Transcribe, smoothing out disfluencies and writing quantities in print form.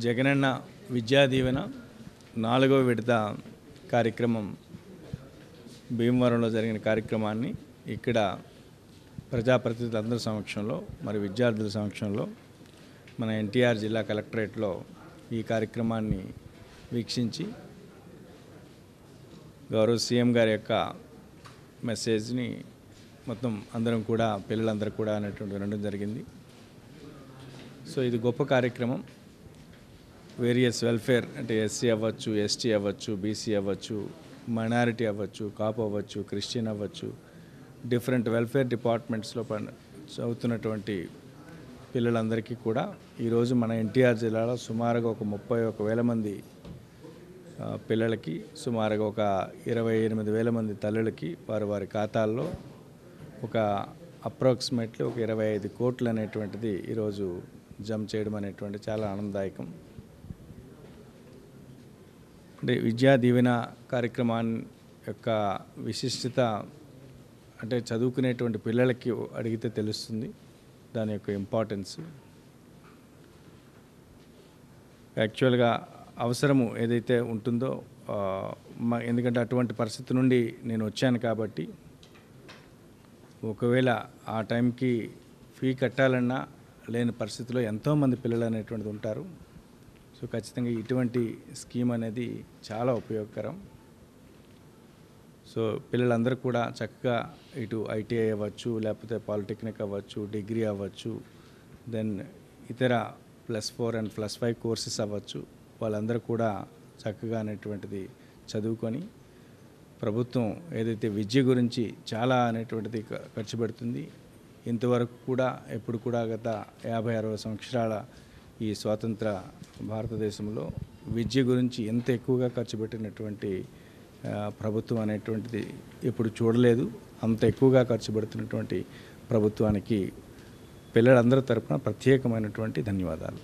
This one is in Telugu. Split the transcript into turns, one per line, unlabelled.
జగనన్న విద్యా దీవెన 4వ విడత కార్యక్రమం భీమవరంలో జరిగిన కార్యక్రమాన్ని ఇక్కడ ప్రజాప్రతినిధులందరి సమక్షంలో మరి విద్యార్థుల సమక్షంలో మన ఎన్టీఆర్ జిల్లా కలెక్టరేట్లో ఈ కార్యక్రమాన్ని వీక్షించి గౌరవ సీఎం గారి యొక్క మెసేజ్ని మొత్తం అందరం కూడా పిల్లలందరూ కూడా అనేటువంటి వినడం జరిగింది. సో ఇది గొప్ప కార్యక్రమం. వేరియస్ వెల్ఫేర్ అంటే ఎస్సీ అవ్వచ్చు, ఎస్టీ అవ్వచ్చు, బీసీ అవ్వచ్చు, మైనారిటీ అవ్వచ్చు, కాపు అవ్వచ్చు, క్రిస్టియన్ అవ్వచ్చు, డిఫరెంట్ వెల్ఫేర్ డిపార్ట్మెంట్స్లో చదువుతున్నటువంటి పిల్లలందరికీ కూడా ఈరోజు మన ఎన్టీఆర్ జిల్లాలో సుమారుగా ఒక 31,000 మంది పిల్లలకి, సుమారుగా ఒక 28,000 మంది తల్లులకి వారి ఖాతాల్లో ఒక అప్రాక్సిమేట్లీ ఒక 25 కోట్లు అనేటువంటిది ఈరోజు జమ చేయడం అనేటువంటి చాలా ఆనందదాయకం. అంటే విద్యా దీవెన కార్యక్రమాన్ని యొక్క విశిష్టత అంటే చదువుకునేటువంటి పిల్లలకి అడిగితే తెలుస్తుంది దాని యొక్క ఇంపార్టెన్స్. యాక్చువల్గా అవసరము ఏదైతే ఉంటుందో ఎందుకంటే అటువంటి పరిస్థితి నుండి నేను వచ్చాను కాబట్టి ఒకవేళ ఆ టైంకి ఫీ కట్టాలన్నా లేని పరిస్థితిలో ఎంతోమంది పిల్లలు అనేటువంటిది ఉంటారు. సో ఖచ్చితంగా ఇటువంటి స్కీమ్ అనేది చాలా ఉపయోగకరం. సో పిల్లలందరూ కూడా చక్కగా ఇటు ఐటీఐ అవ్వచ్చు, లేకపోతే పాలిటెక్నిక్ అవ్వచ్చు, డిగ్రీ అవ్వచ్చు, దెన్ ఇతర +4 అండ్ +5 కోర్సెస్ అవ్వచ్చు, వాళ్ళందరూ కూడా చక్కగా అనేటువంటిది చదువుకొని ప్రభుత్వం ఏదైతే విద్య గురించి చాలా అనేటువంటిది ఖర్చు పెడుతుంది. ఇంతవరకు కూడా ఎప్పుడు కూడా గత 50-60 సంవత్సరాల ఈ స్వాతంత్ర భారతదేశంలో విద్య గురించి ఎంత ఎక్కువగా ఖర్చు పెట్టినటువంటి ప్రభుత్వం అనేటువంటిది ఎప్పుడు చూడలేదు. అంత ఎక్కువగా ఖర్చు పెడుతున్నటువంటి ప్రభుత్వానికి పిల్లలందరి తరపున ప్రత్యేకమైనటువంటి ధన్యవాదాలు.